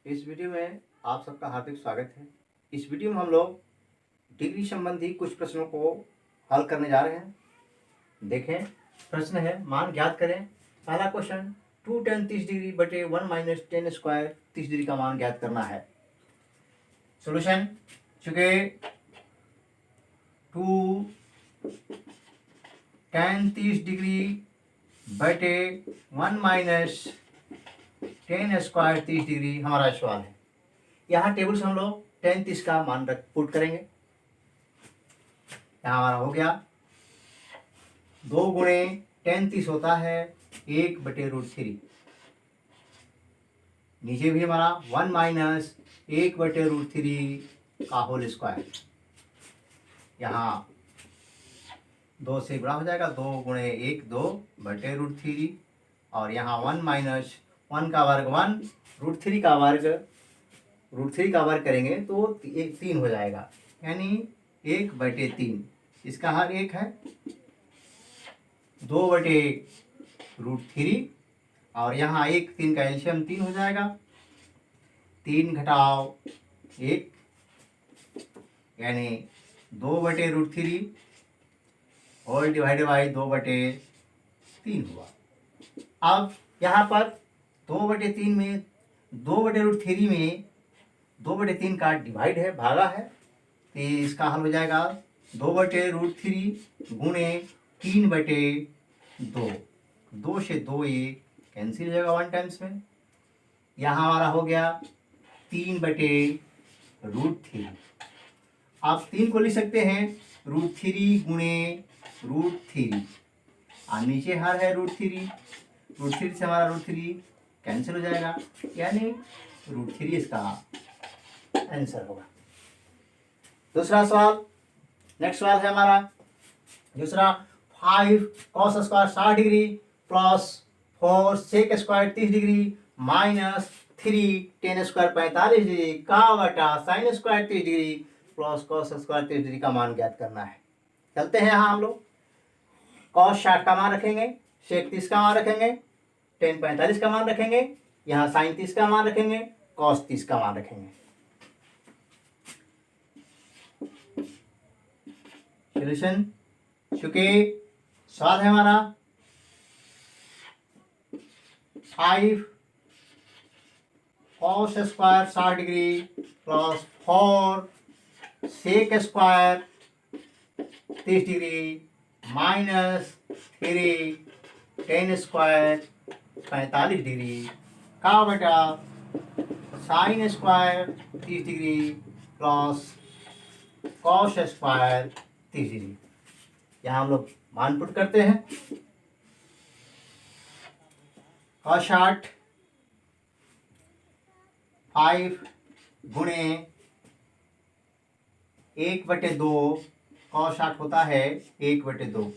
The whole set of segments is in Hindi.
इस वीडियो में आप सबका हार्दिक स्वागत है। इस वीडियो में हम लोग डिग्री संबंधी कुछ प्रश्नों को हल करने जा रहे हैं। देखें, प्रश्न है मान ज्ञात करें। पहला क्वेश्चन 2 tan 30 डिग्री बटे 1 माइनस टेन स्क्वायर 30 डिग्री का मान ज्ञात करना है। सोल्यूशन, चूंकि 2 tan 30 डिग्री बटे 1 माइनस टेन स्क्वायर 30 डिग्री हमारा सवाल है। यहाँ टेबल से हम लोग tan 30 का मान पुट करेंगे। यहाँ हमारा हो गया 2 गुणे tan 30 होता है 1/√3। नीचे भी हमारा 1 माइनस 1/√3 का होल स्क्वायर। यहाँ 2 से बड़ा हो जाएगा, 2 गुणे 1 2/√3 और यहाँ 1 माइनस 1 का वर्ग 1 √3 का वर्ग √3 का वर्ग करेंगे तो 3 हो जाएगा, यानी 1/3। इसका हर एक है 2/√3 और यहाँ 1 3 का एलसीएम 3 हो जाएगा। 3 घटाओ 1 यानी 2/√3 होल डिवाइडेड बाई 2/3 हुआ। अब यहाँ पर 2/3 में 2/√3 में 2/3 का डिवाइड है, भागा है, तो इसका हल हो जाएगा 2/√3 गुणे 3/2। 2 से 2 ये कैंसिल हो जाएगा 1 टाइम्स में। यहाँ हमारा हो गया 3/√3। आप 3 को लिख सकते हैं √3 गुणे √3 और नीचे हर है √3। √3 से हमारा √3 कैंसिल हो जाएगा, यानी √3 इसका आंसर होगा। दूसरा सवाल, नेक्स्ट सवाल है हमारा दूसरा 5 cos square 60 degree plus 4 sec square 30 degree minus 3 tan square 45 degree का बटा sin square 30 degree plus cos square 30 degree का मान ज्ञात करना है। चलते हैं, यहाँ हम लोग cos 60 का मान रखेंगे, sec 30 का मान रखेंगे, tan 45 का मान रखेंगे, यहाँ sin 30 का मान रखेंगे, cos 30 का मान रखेंगे। सोल्यूशन, चूंकि सवाल है हमारा 5 cos square 60 degree plus 4 sec square 30 degree minus 3 tan square 45 degree का बटा sin square 30 degree plus cos square 30 degree. यहाँ हम लोग मान पुट करते हैं। cos 60 5 गुणे 1/2 cos 60 होता है 1/2।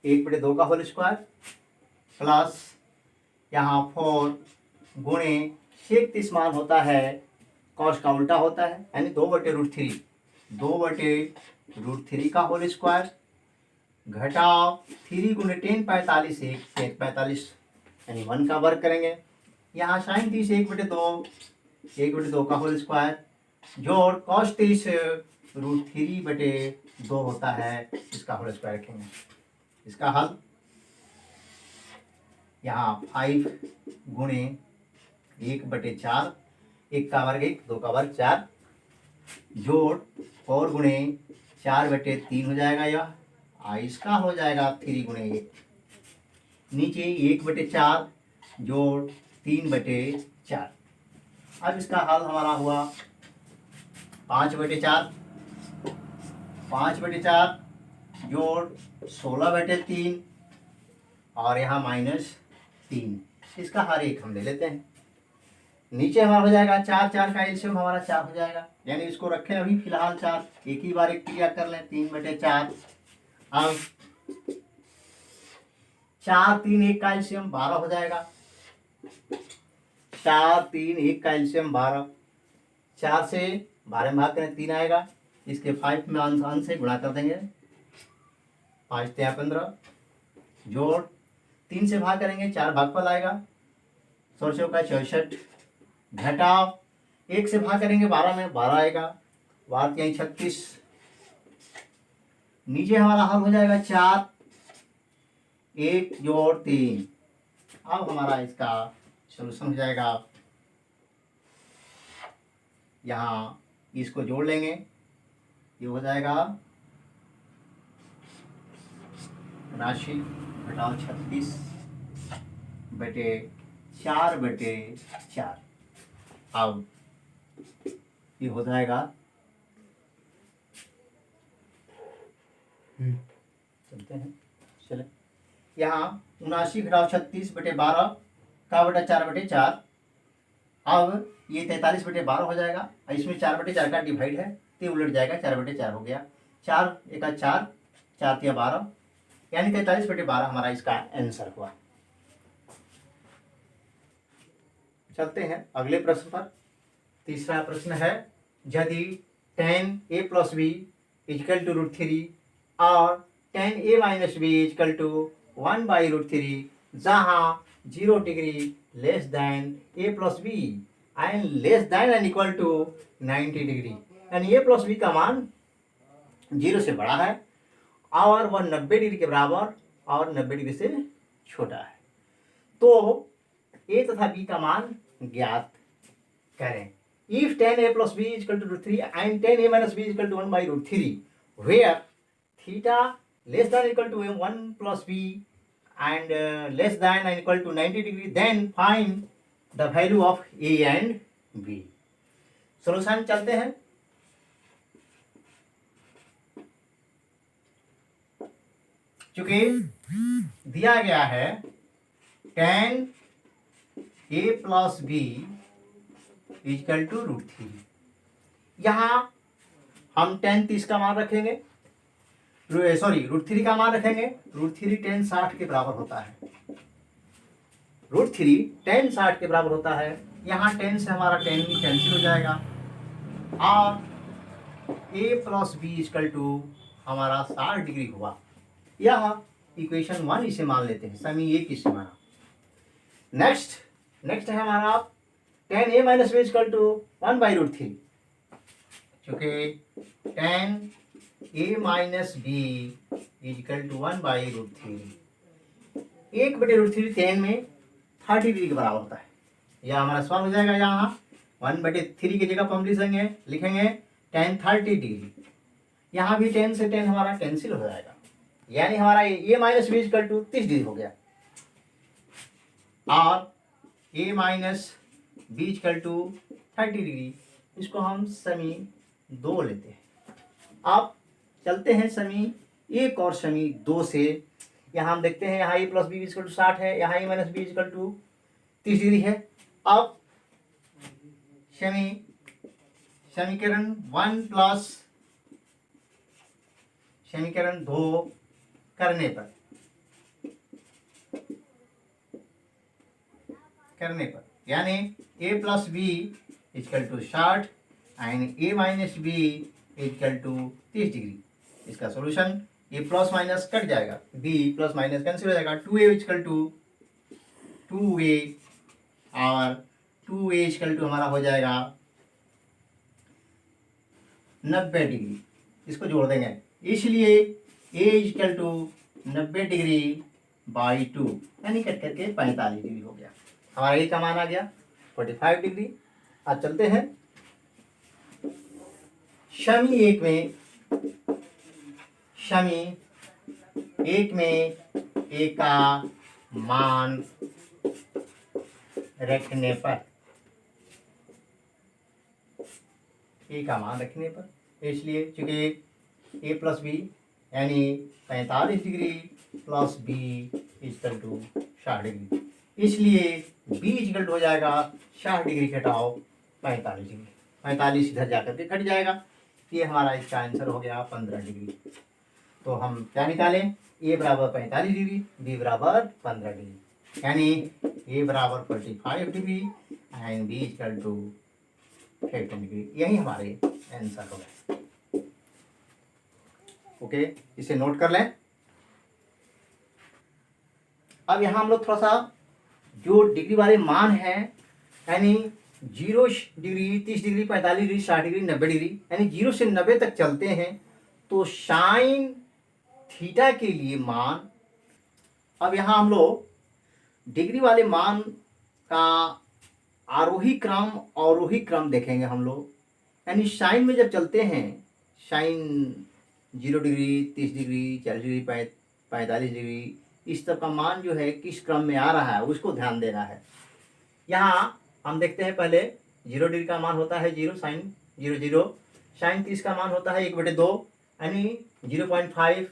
1/2 का होल स्क्वायर प्लस यहाँ 4 गुणे sec 30 मान होता है cos का उल्टा होता है, यानी 2/√3। 2/√3 का होल स्क्वायर घटाओ 3 गुणे 10 45 1 45 यानी 1 का वर्ग करेंगे। यहाँ sin 30 1/2 का होल स्क्वायर जोड़ cos 30 √3/2 होता है, इसका होल स्क्वायर रखेंगे। इसका हल यहाँ 5 गुणे 1/4, 1 का वर्ग 1 2 का वर्ग 4 जोड़ 4 गुणे 4/3 हो जाएगा। यह इसका हो जाएगा 3 गुणे 1, नीचे 1/4 जोड़ 3/4। अब इसका हल हमारा हुआ 5/4, 5/4 जोड़ 16/3 और यहाँ -3। इसका हर एक हम ले लेते हैं। नीचे हमारा हो जाएगा 4 4 का एलसीएम हमारा 4 हो जाएगा, यानी इसको रखें अभी फिलहाल 4, एक ही बार एक क्रिया कर लें 3/4। अब 4 3 1 का एलसीएम 12 हो जाएगा। 4 3 1 का एलसीएम 12, 4 से 12 में भाग करें 3 आएगा, इसके 5 में अंश से गुणा कर देंगे, 5 3 15 जोड़ 3 से भाग करेंगे 4 भागफल आएगा, 16 का 64 घटाव 1 से भाग करेंगे 12 में, 12 आएगा, 12 यहीं 36। नीचे हमारा हल हो जाएगा 4, 1 जोड़ 3। अब हमारा इसका सोल्यूशन हो जाएगा, यहाँ इसको जोड़ लेंगे, ये हो जाएगा 79 घटाव 36 बटे 4/4। अब ये हो जाएगा, चलते हैं, चले यहाँ 79 घटाव 36 बटे 12 का बटा 4/4। अब ये 43/12 हो जाएगा, इसमें 4/4 का डिवाइड है तो उलट जाएगा, 4/4 हो गया, 4 एका 4, 4 तिया 12, यानी 43/12 हमारा इसका आंसर हुआ। चलते हैं अगले प्रश्न पर। तीसरा प्रश्न है, यदि tan a + b = √3 और tan a - b = 1/√3, जहाँ 0 degree less than a + b and less than and equal to 90 degree, यानी a + b का मान 0 से बड़ा है और वह 90 डिग्री के बराबर और 90 डिग्री से छोटा है, तो a तथा b का मान ज्ञात करें। If tan a + b = √3 and tan a - b = 1/√3, where theta less than equal to 1 + b and less than and equal to 90 degree, then find the value of a and b. Solution चलते हैं। चूंकि दिया गया है tan a + b = √3, यहाँ हम tan 30 का मान रखेंगे, √3 का मान रखेंगे। √3 tan 60 के बराबर होता है, √3 tan 60 के बराबर होता है। यहाँ tan से हमारा tan कैंसिल हो जाएगा और a + b = हमारा 60 डिग्री हुआ। यह इक्वेशन 1 इसे मान लेते हैं, समी 1 इसे माना। नेक्स्ट है हमारा tan a - b = 1/√3, चूंकि tan a - b = 1/√3, 1/√3 tan में 30 डिग्री के बराबर होता है। यह हमारा सवाल हो जाएगा, यहाँ 1/3 की जगह पर हम लिखेंगे tan 30 डिग्री। यहाँ भी tan से tan हमारा कैंसिल हो जाएगा, यानी हमारा a - b = 30 डिग्री हो गया और a - b = 30 डिग्री। इसको हम समी 2 लेते हैं। अब चलते हैं समी 1 और समी 2 से। यहाँ हम देखते हैं, यहाँ a + b = 60 है, यहाँ a - b = 30 डिग्री है। अब समीकरण 1 प्लस समीकरण 2 करने पर यानी a + b = 60 and a - b = 30 degree. इसका सॉल्यूशन a ± कट जाएगा, b ± कैंसिल हो जाएगा, 2a = 2a और 2a = हमारा हो जाएगा 90 डिग्री। इसको जोड़ देंगे, इसलिए a = 90 डिग्री बाई 2, यानी कट करके 45 डिग्री हो गया। हमारा ए का मान आ गया 45 डिग्री। आज चलते हैं शमी एक में ए का मान रखने पर, इसलिए चूंकि a + b यानी 45 डिग्री प्लस b = 60 डिग्री, इसलिए b = हो जाएगा 60 डिग्री घटाओ 45 डिग्री, 45 इधर जाकर के कट जाएगा। ये हमारा इसका आंसर हो गया 15 डिग्री। तो हम क्या निकालें, a = 45 डिग्री, b = 15 डिग्री, यानी a = 45 degree and b = 15 degree. यही हमारे आंसर हो गए। ओके, इसे नोट कर लें। अब यहाँ हम लोग थोड़ा सा जो डिग्री वाले मान हैं, यानी 0 degree, 30 degree, 45 degree, 60 degree, 90 degree, यानी 0 से 90 तक चलते हैं तो साइन थीटा के लिए मान, अब यहाँ हम लोग डिग्री वाले मान का आरोही क्रम अवरोही क्रम देखेंगे हम लोग। यानी साइन में जब चलते हैं, sine 0 degree, 30 degree, 40 degree, 45 degree, इस तरह का मान जो है किस क्रम में आ रहा है उसको ध्यान देना है। यहाँ हम देखते हैं पहले 0 डिग्री का मान होता है 0, साइन 0 0, साइन 30 का मान होता है 1/2 यानी 0.5,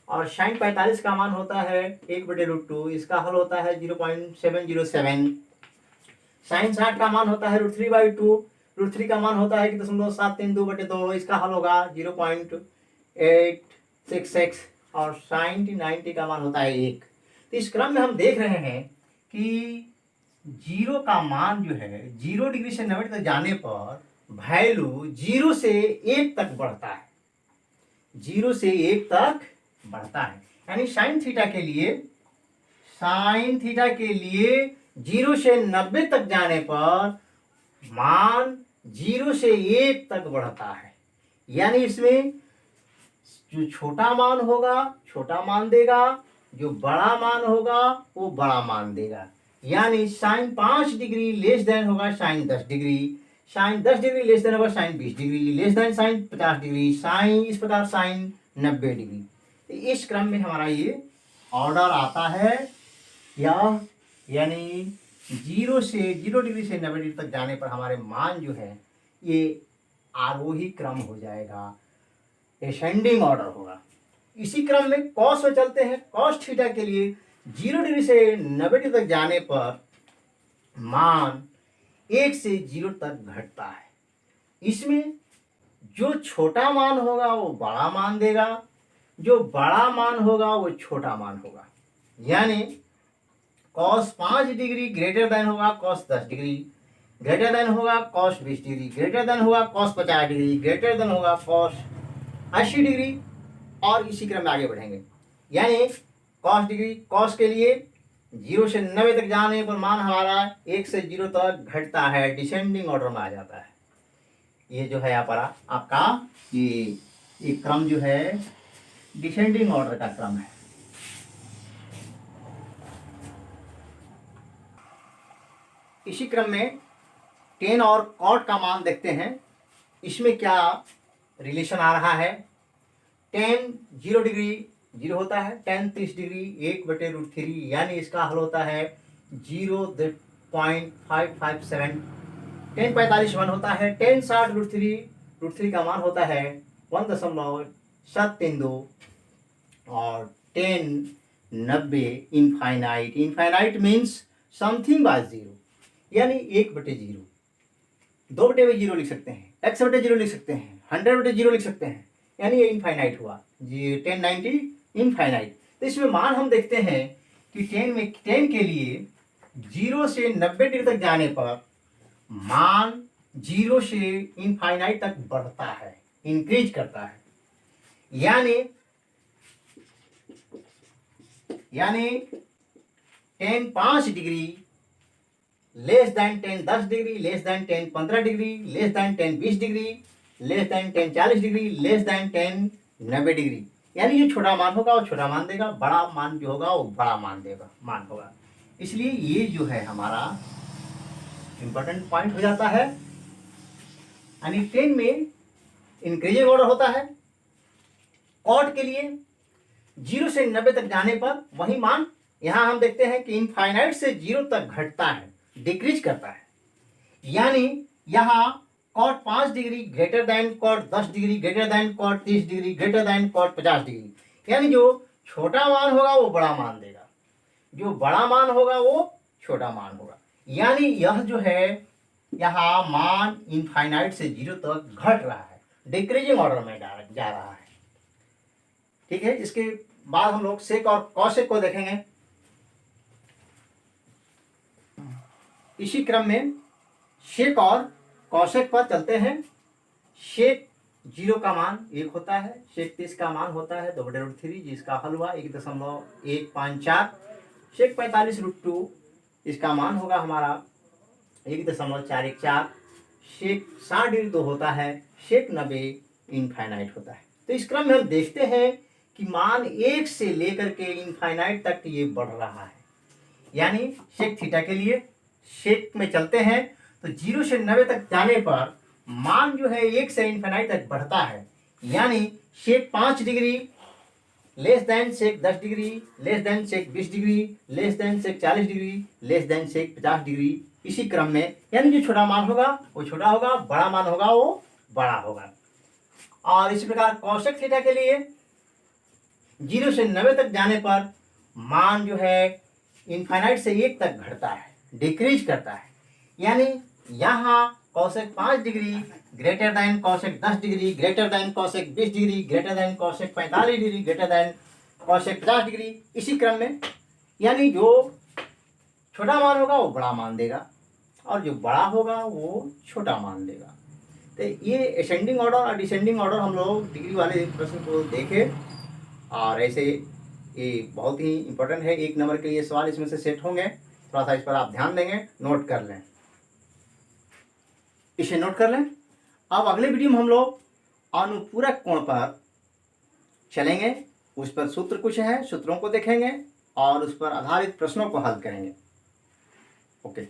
और साइन 45 का मान होता है 1/√2, इसका हल होता है 0.707। साइन 60 का मान होता है √3/2, √3 का मान होता है 0.732/2, इसका हल होगा 0.866, और साइन 90 का मान होता है 1। तो इस क्रम में हम देख रहे हैं कि 0 का मान जो है 0 डिग्री से 90 तक जाने पर वैल्यू 0 से 1 तक बढ़ता है, 0 से 1 तक बढ़ता है। यानी साइन थीटा के लिए 0 से 90 तक जाने पर मान 0 से 1 तक बढ़ता है। यानी इसमें जो छोटा मान होगा छोटा मान देगा, जो बड़ा मान होगा वो बड़ा मान देगा। यानी साइन 5 डिग्री लेस देन होगा sine 10 degree, sine 10 degree less than होगा sine 20 degree, less than sine 50 degree, sine इस प्रकार साइन 90 डिग्री। तो इस क्रम में हमारा ये ऑर्डर आता है, या यानी 0 डिग्री से 90 डिग्री तक जाने पर हमारे मान जो है ये आरोही क्रम हो जाएगा, एसेंडिंग ऑर्डर होगा। इसी क्रम में कॉस में चलते हैं। कॉस थीटा के लिए 0 डिग्री से 90 डिग्री तक जाने पर मान 1 से 0 तक घटता है। इसमें जो छोटा मान होगा वो बड़ा मान देगा, जो बड़ा मान होगा वो छोटा मान होगा। यानी कॉस 5 डिग्री ग्रेटर देन होगा कॉस 10 डिग्री, ग्रेटर देन होगा कॉस 20 डिग्री, ग्रेटर देन होगा कॉस 50 डिग्री, ग्रेटर देन होगा कॉस 80 डिग्री, और इसी क्रम में आगे बढ़ेंगे। यानी कॉस के लिए 0 से 90 तक जाने पर मान हमारा 1 से 0 तक घटता है, डिसेंडिंग ऑर्डर में आ जाता है। ये जो है आपका ये क्रम जो है डिसेंडिंग ऑर्डर का क्रम है। इसी क्रम में टेन और कॉट का मान देखते हैं। इसमें क्या रिलेशन आ रहा है। टेन 0 डिग्री 0 होता है, टेन 30 डिग्री 1/√3, यानी इसका हल होता है 0.557। टेन 45 1 होता है, टेन 60 √3 का मान होता है 1.732, और ten 90 infinite means something bye 0, यानी 1/0, 2/0 लिख सकते हैं, x/0 लिख सकते हैं, 100/0 लिख सकते हैं, यानी ये इनफाइनाइट हुआ जी। 1090 इनफाइनाइट। तो इसमें मान हम देखते हैं कि टेन के लिए 0 से 90 डिग्री तक जाने पर मान 0 से इनफाइनाइट तक बढ़ता है, इंक्रीज करता है। यानी 10 5 degree less then 10 10 degree, less then 10 15 degree, less then 10 20 degree, less then 10 40 degree, less then 10 90 degree. यानी जो छोटा मान होगा वो छोटा मान देगा, बड़ा मान जो होगा वो बड़ा मान होगा। इसलिए ये जो है हमारा इंपॉर्टेंट पॉइंट हो जाता है। यानी 10 में इंक्रीजिंग ऑर्डर होता है। कॉट के लिए 0 से 90 तक जाने पर वही मान यहां हम देखते हैं कि इनफाइनाइट से 0 तक घटता है, डिक्रीज करता है। यानी यहां cot 5 degree greater than cot 10 degree, greater than cot 30 degree, greater than cot 50 degree. यानी जो छोटा मान होगा वो बड़ा मान देगा, जो बड़ा मान होगा वो छोटा मान होगा। यानी यह जो है यहाँ मान इनफाइनाइट से 0 तक घट रहा है, डिक्रीजिंग ऑर्डर में जा रहा है। ठीक है, इसके बाद हम लोग सेक और कॉसेक को देखेंगे। इसी क्रम में शेक और कॉसेक पर चलते हैं। शेक 0 का मान 1 होता है, शेक 30 का मान होता है 2/√3, जिसका हल हुआ 1.154। शेक 45 √2, इसका मान होगा हमारा 1.414, शेक 60 डिग्री तो होता है, शेक 90 इनफाइनाइट होता है। तो इस क्रम में हम देखते हैं कि मान 1 से लेकर के इनफाइनाइट तक ये बढ़ रहा है। यानी शेक थीटा के लिए शेक में चलते हैं तो 0 से 90 तक जाने पर मान जो है 1 से इनफाइनाइट तक बढ़ता है। यानी shake 5 degree less then shake 10 degree, less then shake 20 degree, less then shake 40 degree, less then shake 50 degree, इसी क्रम में। यानी जो छोटा मान होगा वो छोटा होगा, बड़ा मान होगा वो बड़ा होगा। और इसी प्रकार कॉसेक थीटा के लिए 0 से 90 तक जाने पर मान जो है इनफाइनाइट से 1 तक घटता है, डिक्रीज करता है। यानी यहाँ cosec 5 degree greater then cosec 10 degree, greater then cosec 20 degree, greater then cosec 45 degree, greater then cosec 50 degree, इसी क्रम में। यानी जो छोटा मान होगा वो बड़ा मान देगा और जो बड़ा होगा वो छोटा मान देगा। तो ये असेंडिंग ऑर्डर और डिसेंडिंग ऑर्डर हम लोग डिग्री वाले प्रश्न को देखे, और ऐसे ये बहुत ही इंपॉर्टेंट है। 1 नंबर के लिए सवाल इसमें से सेट होंगे, थोड़ा सा इस पर आप ध्यान देंगे, नोट कर लें, इसे नोट कर लें। अब अगले वीडियो में हम लोग अनुपूरक कोण पर चलेंगे, उस पर सूत्र कुछ है, सूत्रों को देखेंगे और उस पर आधारित प्रश्नों को हल करेंगे। ओके।